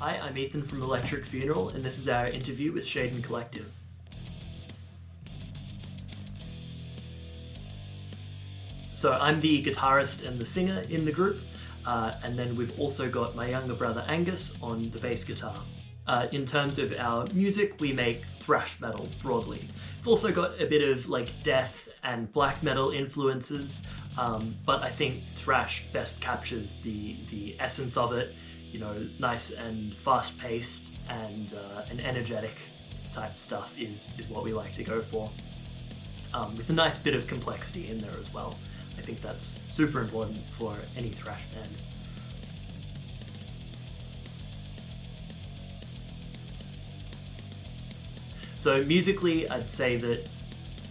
Hi, I'm Ethan from Electric Funeral, and this is our interview with Schaden Collective. So I'm the guitarist and the singer in the group, and then we've also got my younger brother Angus on the bass guitar. In terms of our music, we make thrash metal broadly. It's also got a bit of like death and black metal influences, but I think thrash best captures the essence of it. You know, nice and fast-paced and energetic type stuff is what we like to go for, with a nice bit of complexity in there as well. I think that's super important for any thrash band. So musically, I'd say that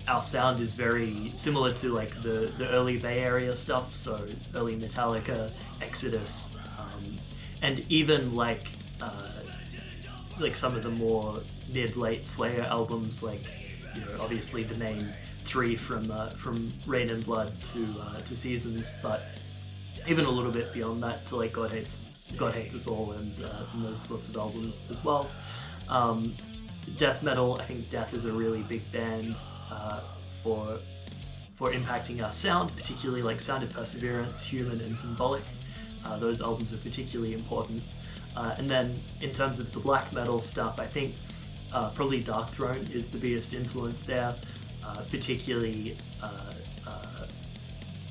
our sound is very similar to like the early Bay Area stuff, so early Metallica, Exodus, and even like some of the more mid-late Slayer albums, like, you know, obviously the main three from Rain and Blood to Seasons, but even a little bit beyond that to like God Hates Us All and those sorts of albums as well. Death metal, I think Death is a really big band for impacting our sound, particularly like Sound of Perseverance, Human, and Symbolic. Those albums are particularly important. And then in terms of the black metal stuff, I think probably Dark Throne is the biggest influence there, particularly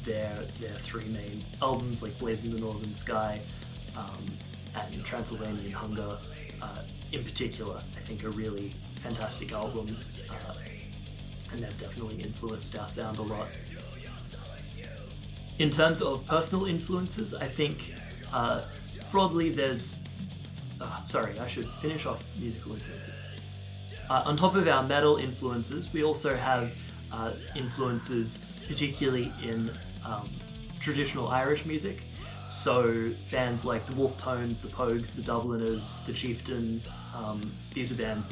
their three main albums like Blaze in the Northern Sky and Transylvanian Hunger in particular, I think are really fantastic albums, and they've definitely influenced our sound a lot. In terms of personal influences, I think broadly there's... sorry, I should finish off musical influences. On top of our metal influences, we also have influences particularly in traditional Irish music. So bands like the Wolf Tones, the Pogues, the Dubliners, the Chieftains, these are bands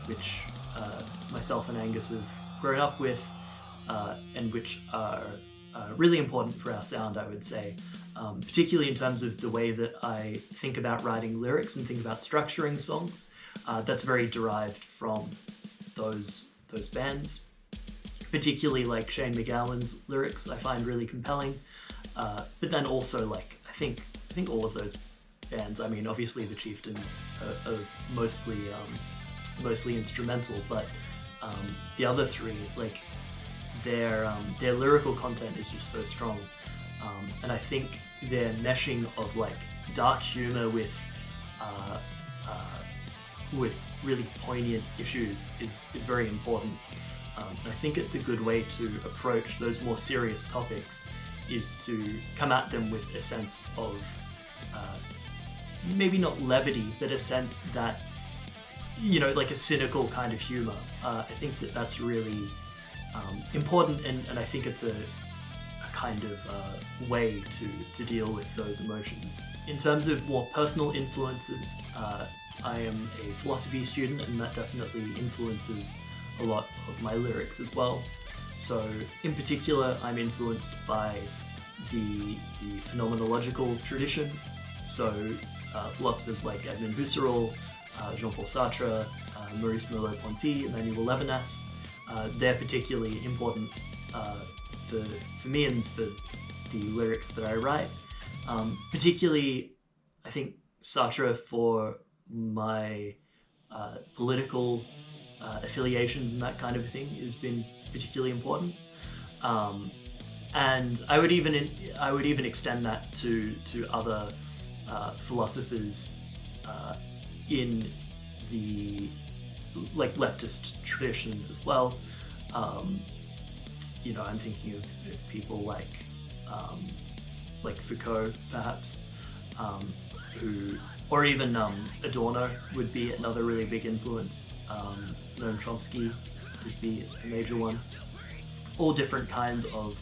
which myself and Angus have grown up with, and which are really important for our sound, I would say, particularly in terms of the way that I think about writing lyrics and think about structuring songs. That's very derived from those bands, particularly like Shane MacGowan's lyrics I find really compelling, but then also like I think all of those bands, I mean obviously the Chieftains are mostly instrumental, but the other three, like their lyrical content is just so strong, and I think their meshing of like dark humor with really poignant issues is very important. I think it's a good way to approach those more serious topics, is to come at them with a sense of maybe not levity, but a sense that, you know, like a cynical kind of humor. I think that's really important, and I think it's a kind of way to deal with those emotions. In terms of more personal influences, I am a philosophy student, and that definitely influences a lot of my lyrics as well. So in particular, I'm influenced by the phenomenological tradition. So philosophers like Edmund Husserl, Jean-Paul Sartre, Maurice Merleau-Ponty, Emmanuel Levinas, they're particularly important for me and for the lyrics that I write. Particularly, I think Sartre for my political affiliations and that kind of thing has been particularly important. And I would even extend that to other philosophers in the like leftist tradition as well. You know, I'm thinking of people like Foucault, perhaps, who, or even Adorno would be another really big influence. Noam Chomsky would be a major one. All different kinds of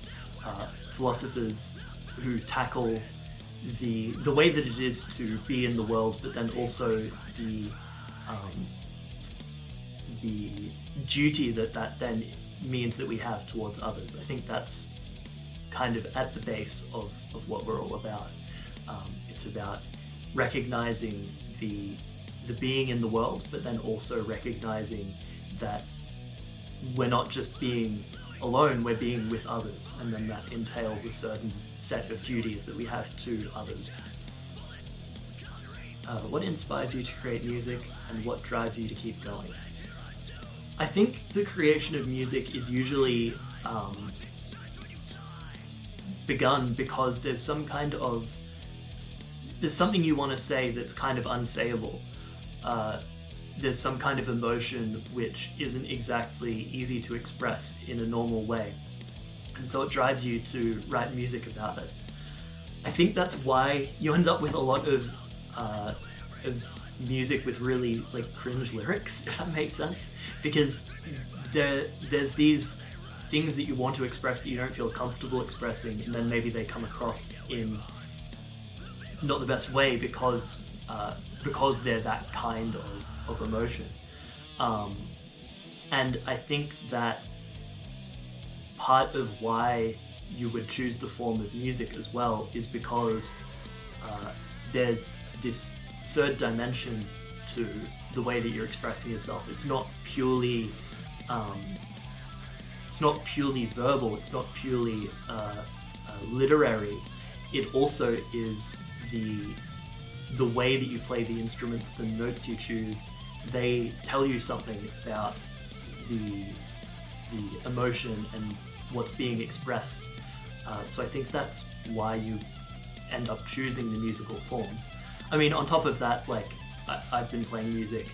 philosophers who tackle the way that it is to be in the world, but then also the duty that then means that we have towards others. I think that's kind of at the base of what we're all about. It's about recognizing the being in the world, but then also recognizing that we're not just being alone, we're being with others, and then that entails a certain set of duties that we have to others. What inspires you to create music, and what drives you to keep going? I think the creation of music is usually begun because there's something you want to say that's kind of unsayable. There's some kind of emotion which isn't exactly easy to express in a normal way, and so it drives you to write music about it. I think that's why you end up with a lot of music with really like cringe lyrics, if that makes sense, because there's these things that you want to express that you don't feel comfortable expressing, and then maybe they come across in not the best way because they're that kind of emotion. And I think that part of why you would choose the form of music as well is because there's this third dimension to the way that you're expressing yourself. It's not purely verbal, it's not purely literary. It also is the way that you play the instruments, the notes you choose. They tell you something about the emotion and what's being expressed. So I think that's why you end up choosing the musical form. I mean, on top of that, like I've been playing music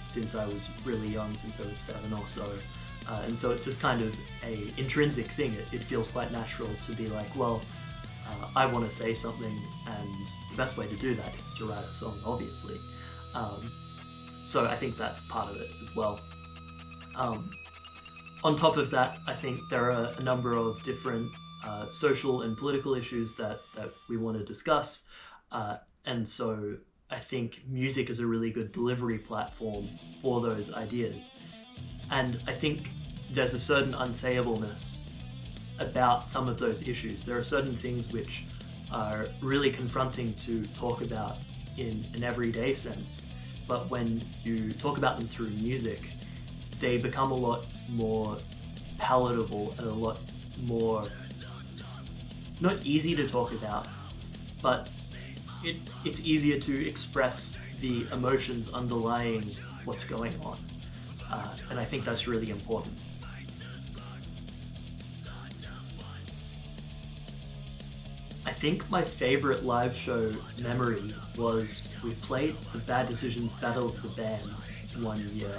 since I was really young, since I was 7 or so. And so it's just kind of a intrinsic thing. It feels quite natural to be like, well, I want to say something, and the best way to do that is to write a song, obviously. So I think that's part of it as well. On top of that, I think there are a number of different social and political issues that we want to discuss. And so I think music is a really good delivery platform for those ideas. And I think there's a certain unsayableness about some of those issues. There are certain things which are really confronting to talk about in an everyday sense, but when you talk about them through music, they become a lot more palatable and a lot more, not easy to talk about, but it's easier to express the emotions underlying what's going on. And I think that's really important. I think my favorite live show memory was we played the Bad Decisions Battle of the Bands one year,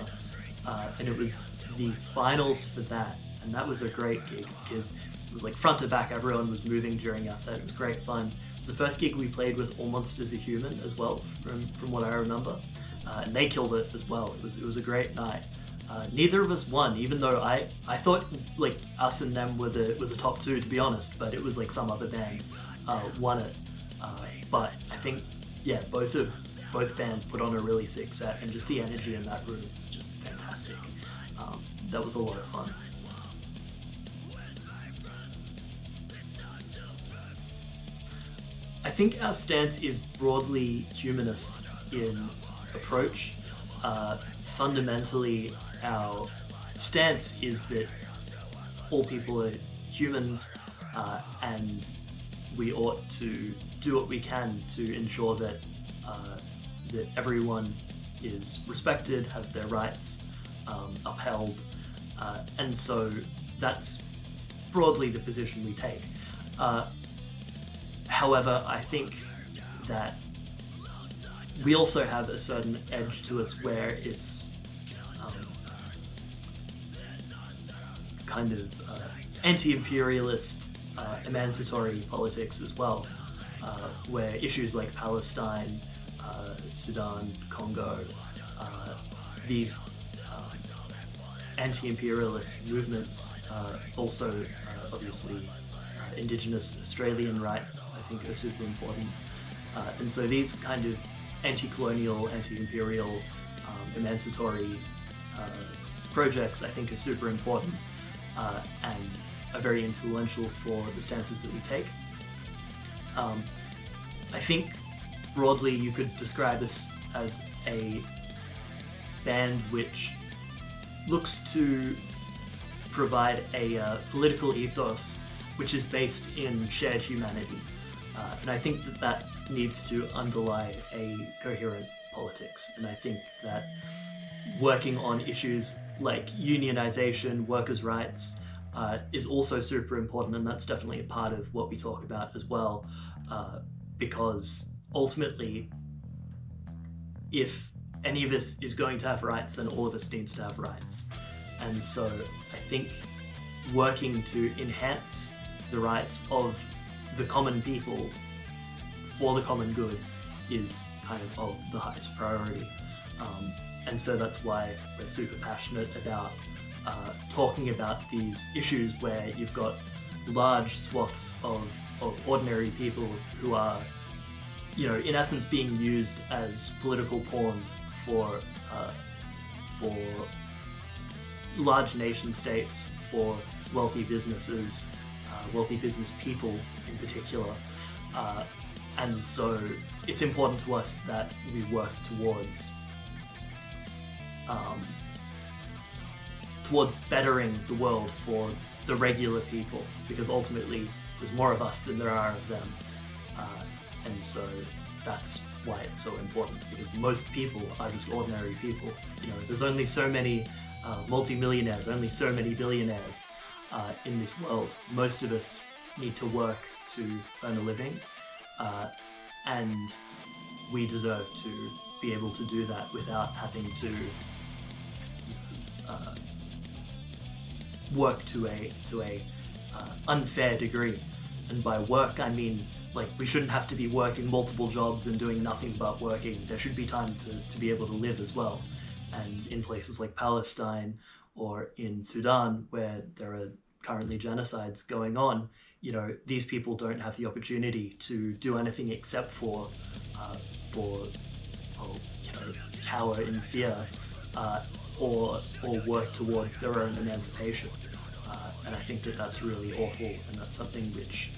and it was the finals for that, and that was a great gig because it was like front to back, everyone was moving during our set. It was great fun. It was the first gig we played with All Monsters Are Human as well, from what I remember, and they killed it as well. It was a great night. Neither of us won, even though I thought like us and them were the top two, to be honest, but it was like some other band won it. But I think, yeah, both bands put on a really sick set, and just the energy in that room was just fantastic. That was a lot of fun. I think our stance is broadly humanist in approach. Fundamentally, our stance is that all people are humans, and we ought to do what we can to ensure that that everyone is respected, has their rights upheld, and so that's broadly the position we take. However, I think that we also have a certain edge to us where it's kind of anti-imperialist, emancipatory politics as well, where issues like Palestine, Sudan, Congo, these anti-imperialist movements, also obviously Indigenous Australian rights, I think are super important. And so these kind of anti-colonial, anti-imperial, emancipatory projects, I think, are super important and are very influential for the stances that we take. I think broadly you could describe this as a band which looks to provide a political ethos which is based in shared humanity. And I think that that needs to underlie a coherent politics. And I think that working on issues like unionization, workers' rights, is also super important, and that's definitely a part of what we talk about as well, because ultimately, if any of us is going to have rights, then all of us needs to have rights. And so I think working to enhance the rights of the common people for the common good is kind of the highest priority. And so that's why we're super passionate about talking about these issues where you've got large swaths of ordinary people who are, in essence being used as political pawns for large nation states, for wealthy businesses, wealthy business people in particular. And so it's important to us that we work towards bettering the world for the regular people, because ultimately there's more of us than there are of them. And so that's why it's so important, because most people are just ordinary people. There's only so many multi-millionaires, only so many billionaires in this world. Most of us need to work to earn a living, and we deserve to be able to do that without having to work to a unfair degree. And by work, I mean, we shouldn't have to be working multiple jobs and doing nothing but working. There should be time to be able to live as well. And in places like Palestine or in Sudan, where there are currently genocides going on, these people don't have the opportunity to do anything except for cower in fear, or work towards their own emancipation. And I think that that's really awful, and that's something which,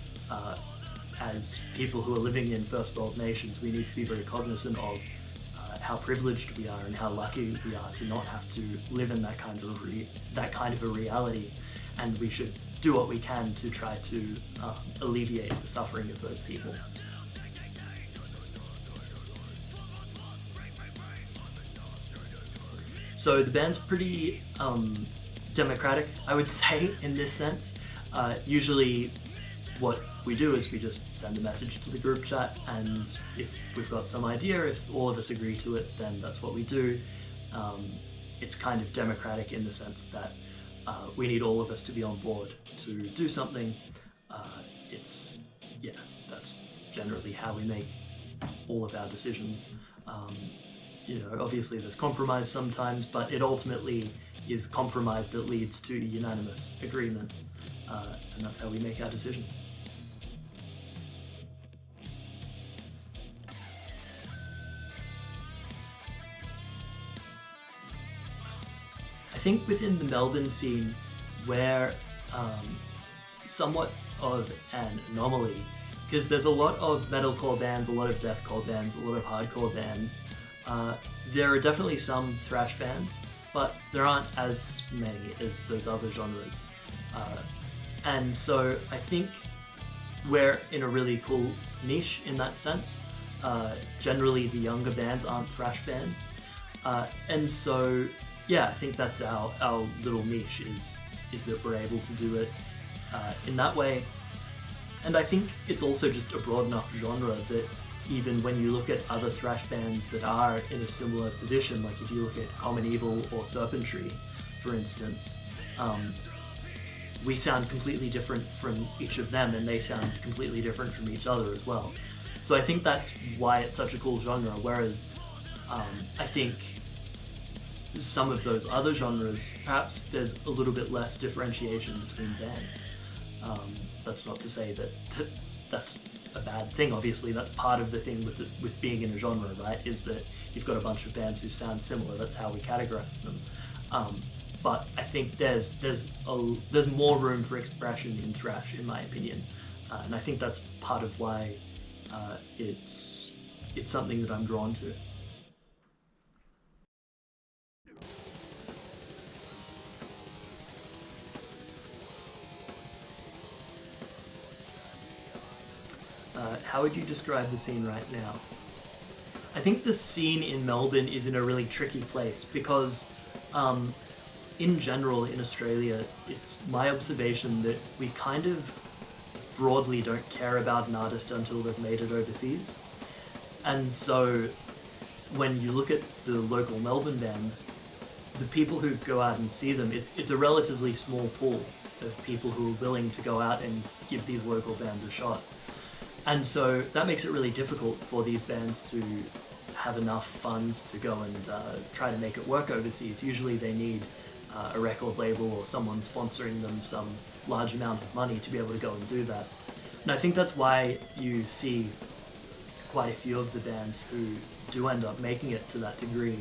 as people who are living in first world nations, we need to be very cognizant of how privileged we are and how lucky we are to not have to live in that kind of a reality. And we should do what we can to try to alleviate the suffering of those people. So the band's pretty democratic, I would say, in this sense. Usually what we do is we just send a message to the group chat, and if we've got some idea, if all of us agree to it, then that's what we do. It's kind of democratic in the sense that we need all of us to be on board to do something. That's generally how we make all of our decisions. Obviously there's compromise sometimes, but it ultimately is compromise that leads to unanimous agreement, and that's how we make our decisions. I think within the Melbourne scene, we're somewhat of an anomaly, because there's a lot of metalcore bands, a lot of deathcore bands, a lot of hardcore bands. There are definitely some thrash bands, but there aren't as many as those other genres. And so I think we're in a really cool niche in that sense. Generally the younger bands aren't thrash bands. And so, I think that's our little niche, is that we're able to do it in that way. And I think it's also just a broad enough genre that even when you look at other thrash bands that are in a similar position, like if you look at Common Evil or Serpentry, for instance, we sound completely different from each of them, and they sound completely different from each other as well. So I think that's why it's such a cool genre, whereas I think some of those other genres, perhaps there's a little bit less differentiation between bands. That's not to say that that's a bad thing. Obviously, that's part of the thing with being in a genre, right? Is that you've got a bunch of bands who sound similar. That's how we categorize them. But I think there's more room for expression in thrash, in my opinion, and I think that's part of why it's it's something that I'm drawn to. How would you describe the scene right now? I think the scene in Melbourne is in a really tricky place because, in general, in Australia, it's my observation that we kind of broadly don't care about an artist until they've made it overseas. And so when you look at the local Melbourne bands, the people who go out and see them, it's a relatively small pool of people who are willing to go out and give these local bands a shot. And so that makes it really difficult for these bands to have enough funds to go and try to make it work overseas. Usually they need a record label or someone sponsoring them some large amount of money to be able to go and do that. And I think that's why you see quite a few of the bands who do end up making it to that degree.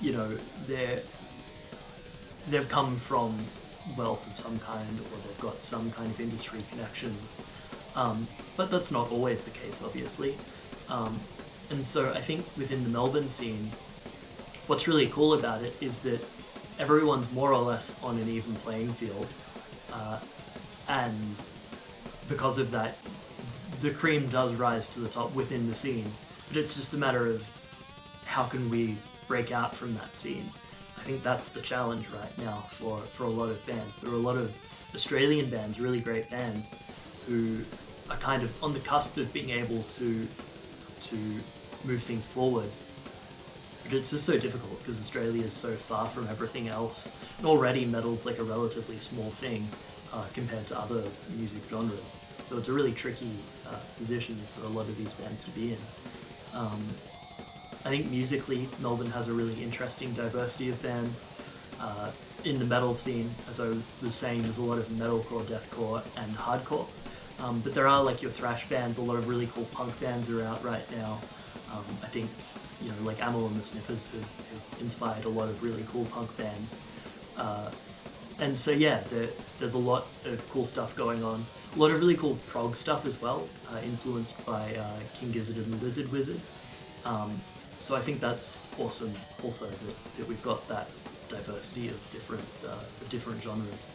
You know, they've come from wealth of some kind, or they've got some kind of industry connections. But that's not always the case, obviously. And so I think within the Melbourne scene, what's really cool about it is that everyone's more or less on an even playing field. And because of that, the cream does rise to the top within the scene. But it's just a matter of how can we break out from that scene. I think that's the challenge right now for a lot of bands. There are a lot of Australian bands, really great bands, who are kind of on the cusp of being able to move things forward. But it's just so difficult because Australia is so far from everything else. And already metal's like a relatively small thing compared to other music genres. So it's a really tricky position for a lot of these bands to be in. I think musically, Melbourne has a really interesting diversity of bands. In the metal scene, as I was saying, there's a lot of metalcore, deathcore, and hardcore. But there are like your thrash bands, a lot of really cool punk bands are out right now. I think, you know, like Amyl and the Sniffers have inspired a lot of really cool punk bands. And so yeah, there's a lot of cool stuff going on. A lot of really cool prog stuff as well, influenced by King Gizzard and the Lizard Wizard. So I think that's awesome also that we've got that diversity of different genres.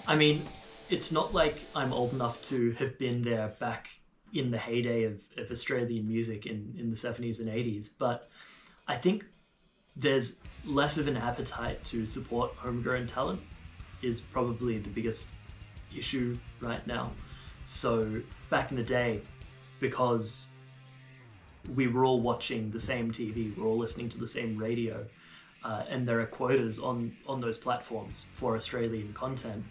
I mean, it's not like I'm old enough to have been there back in the heyday of Australian music in the 70s and 80s, but I think there's less of an appetite to support homegrown talent is probably the biggest issue right now. So back in the day, because we were all watching the same TV, we're all listening to the same radio, and there are quotas on those platforms for Australian content,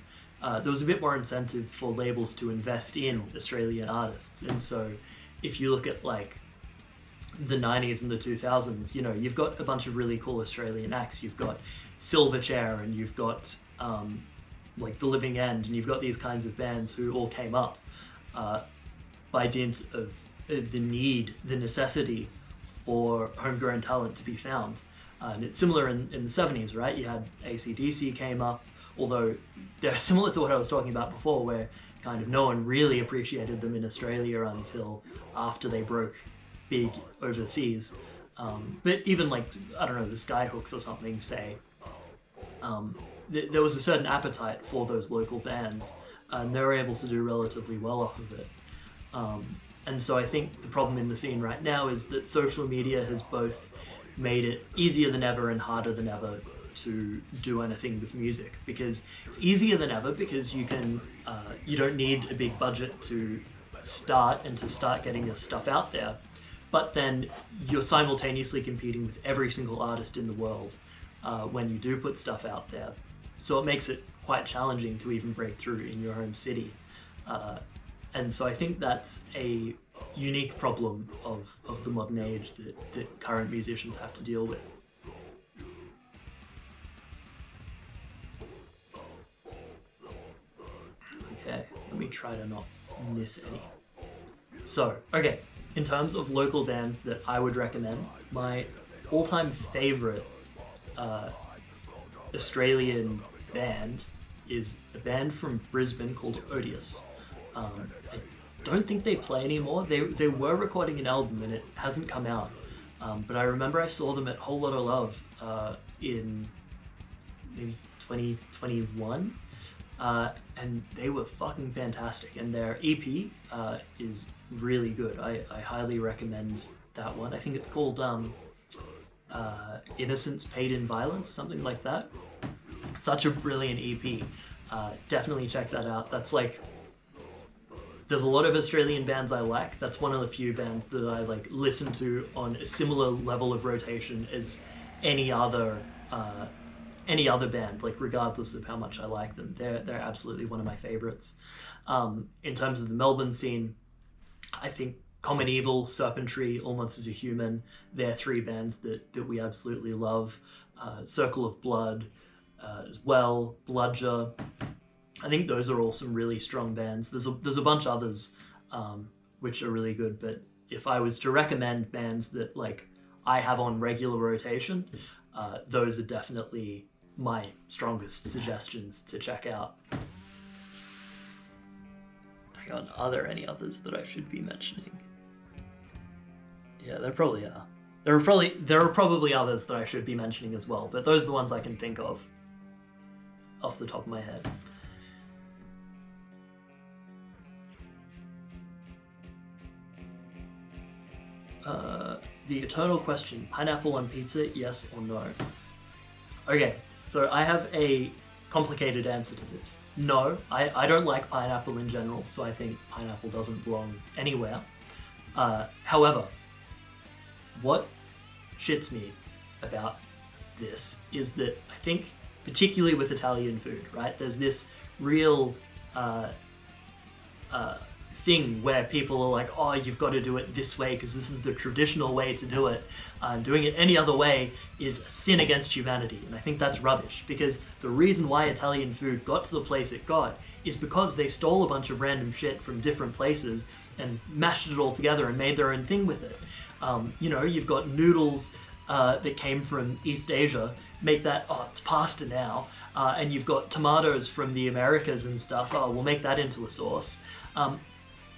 there was a bit more incentive for labels to invest in Australian artists. And so if you look at like the 90s and the 2000s, you know, you've got a bunch of really cool Australian acts. You've got Silverchair, and you've got like The Living End, and you've got these kinds of bands who all came up by dint of the necessity for homegrown talent to be found. And it's similar in the 70s, right? You had AC/DC came up, although they're similar to what I was talking about before, where kind of no one really appreciated them in Australia until after they broke big overseas. But even like, I don't know, the Skyhooks or something, say, there was a certain appetite for those local bands, and they were able to do relatively well off of it. And so I think the problem in the scene right now is that social media has both made it easier than ever and harder than ever to do anything with music, because it's easier than ever because you don't need a big budget to start getting your stuff out there, but then you're simultaneously competing with every single artist in the world when you do put stuff out there. So it makes it quite challenging to even break through in your home city. And so I think that's a unique problem of the modern age that current musicians have to deal with. Okay, let me try to not miss any. So, okay, in terms of local bands that I would recommend, my all-time favorite Australian band is a band from Brisbane called Odious. I don't think they play anymore. They were recording an album and it hasn't come out. But I remember I saw them at Whole Lotta Love in maybe 2021. And they were fucking fantastic. And their EP is really good. I highly recommend that one. I think it's called Innocence Paid in Violence, something like that. Such a brilliant EP. Definitely check that out. That's like, there's a lot of Australian bands I like. That's one of the few bands that I like listen to on a similar level of rotation as any other band, like regardless of how much I like them. They're absolutely one of my favorites. In terms of the Melbourne scene, I think Common Evil, Serpentry, Almost as a Human, they're three bands that we absolutely love. Circle of Blood as well, Bludger. I think those are all some really strong bands. There's a bunch others which are really good, but if I was to recommend bands that like I have on regular rotation, those are definitely my strongest suggestions to check out. Hang on, are there any others that I should be mentioning? Yeah, there probably are. There are probably others that I should be mentioning as well, but those are the ones I can think of off the top of my head. The eternal question, pineapple on pizza, yes or no? Okay, so I have a complicated answer to this. No, I don't like pineapple in general, so I think pineapple doesn't belong anywhere. However, what shits me about this is that I think, particularly with Italian food, right, there's this real thing where people are like, oh, you've got to do it this way because this is the traditional way to do it. Doing it any other way is a sin against humanity. And I think that's rubbish, because the reason why Italian food got to the place it got is because they stole a bunch of random shit from different places and mashed it all together and made their own thing with it. You've got noodles that came from East Asia, make that, oh, it's pasta now. And you've got tomatoes from the Americas and stuff, oh, we'll make that into a sauce.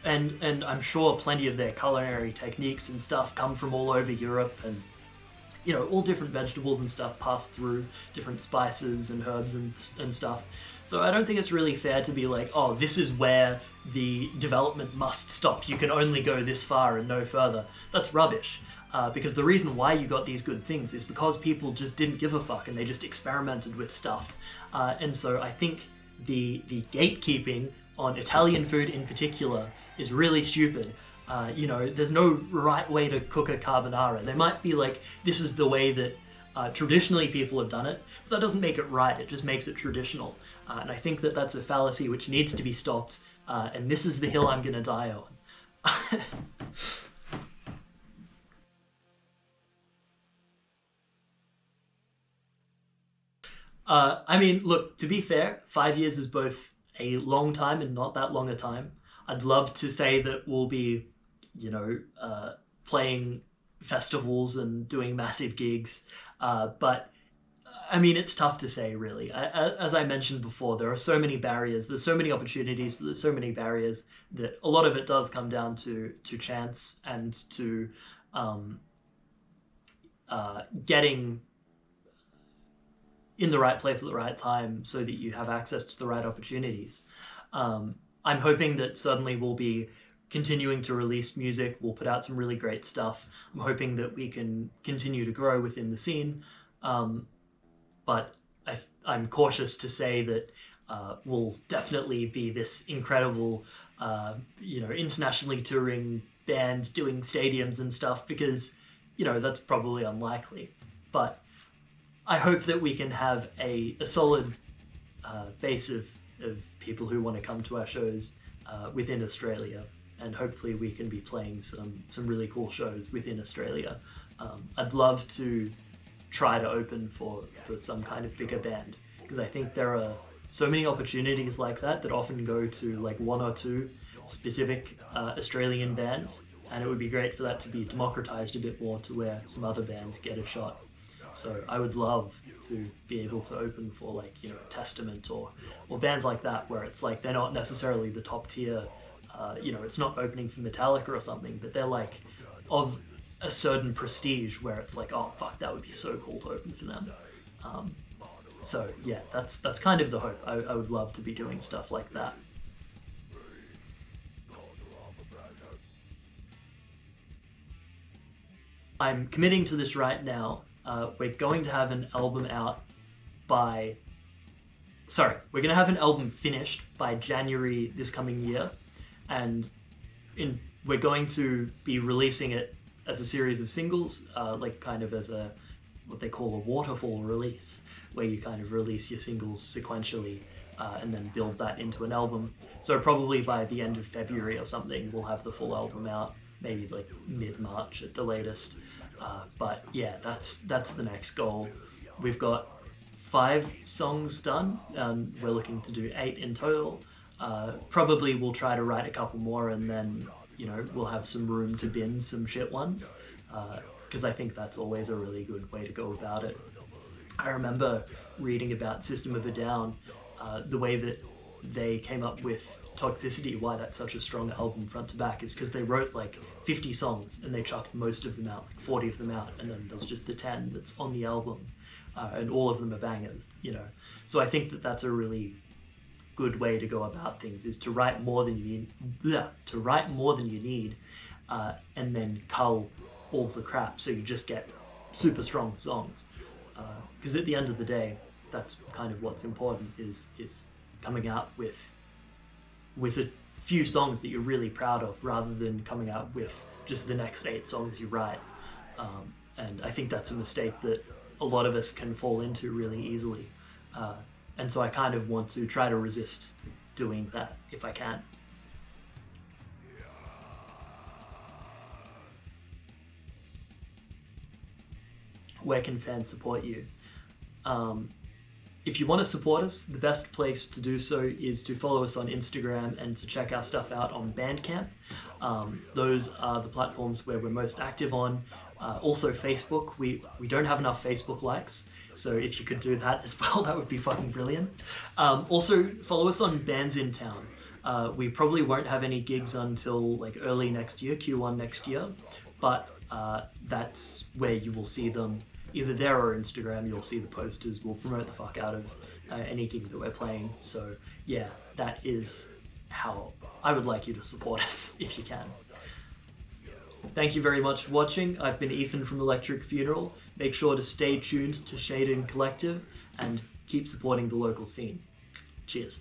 And I'm sure plenty of their culinary techniques and stuff come from all over Europe, and all different vegetables and stuff pass through different spices and herbs and stuff. So I don't think it's really fair to be like, oh, this is where the development must stop. You can only go this far and no further. That's rubbish. Because the reason why you got these good things is because people just didn't give a fuck and they just experimented with stuff. And so I think the gatekeeping on Italian food in particular is really stupid. There's no right way to cook a carbonara. There might be like, this is the way that traditionally people have done it, but that doesn't make it right, it just makes it traditional. And I think that that's a fallacy which needs to be stopped, and this is the hill I'm gonna die on. Look, to be fair, 5 years is both a long time and not that long a time. I'd love to say that we'll be, playing festivals and doing massive gigs, but it's tough to say, really. As I mentioned before, there are so many barriers, there's so many opportunities, but there's so many barriers that a lot of it does come down to chance and to getting in the right place at the right time so that you have access to the right opportunities. I'm hoping that suddenly we'll be continuing to release music, we'll put out some really great stuff. I'm hoping that we can continue to grow within the scene, but I'm cautious to say that we'll definitely be this incredible, internationally touring band doing stadiums and stuff, because, that's probably unlikely. But I hope that we can have a solid base of people who want to come to our shows within Australia, and hopefully we can be playing some really cool shows within Australia. I'd love to try to open for some kind of bigger band, because I think there are so many opportunities like that often go to like one or two specific Australian bands, and it would be great for that to be democratized a bit more to where some other bands get a shot. So I would love to be able to open for like, you know, Testament or bands like that, where it's like they're not necessarily the top tier, you know, it's not opening for Metallica or something, but they're like of a certain prestige where it's like, oh fuck, that would be so cool to open for them. So yeah, that's kind of the hope. I would love to be doing stuff like that. I'm committing to this right now. We're going to have an album out by... Sorry, we're going to have an album finished by January this coming year. And we're going to be releasing it as a series of singles, like kind of as a what they call a waterfall release, where you kind of release your singles sequentially and then build that into an album. So probably by the end of February or something, we'll have the full album out, maybe like mid-March at the latest. But yeah, that's the next goal. We've got 5 songs done. We're looking to do 8 in total. Probably we'll try to write a couple more, and then, you know, we'll have some room to bin some shit ones, because I think that's always a really good way to go about it. I remember reading about System of a Down, the way that they came up with Toxicity, why that's such a strong album front to back, is because they wrote like 50 songs and they chucked most of them out, like 40 of them out, and then there's just the 10 that's on the album, and all of them are bangers, you know. So I think that that's a really good way to go about things, is to write more than you need, and then cull all the crap so you just get super strong songs. Because at the end of the day, that's kind of what's important, is coming out with a few songs that you're really proud of, rather than coming out with just the next 8 songs you write. And I think that's a mistake that a lot of us can fall into really easily. And so I kind of want to try to resist doing that if I can. Where can fans support you? If you want to support us, the best place to do so is to follow us on Instagram and to check our stuff out on Bandcamp. Those are the platforms where we're most active on. Also Facebook, we don't have enough Facebook likes, so if you could do that as well, that would be fucking brilliant. Also follow us on Bands in Town. We probably won't have any gigs until like early next year, Q1 next year, but that's where you will see them. Either there or Instagram, you'll see the posters. We'll promote the fuck out of any gig that we're playing. So yeah, that is how I would like you to support us if you can. Thank you very much for watching. I've been Ethan from Electric Funeral. Make sure to stay tuned to Schaden Collective and keep supporting the local scene. Cheers.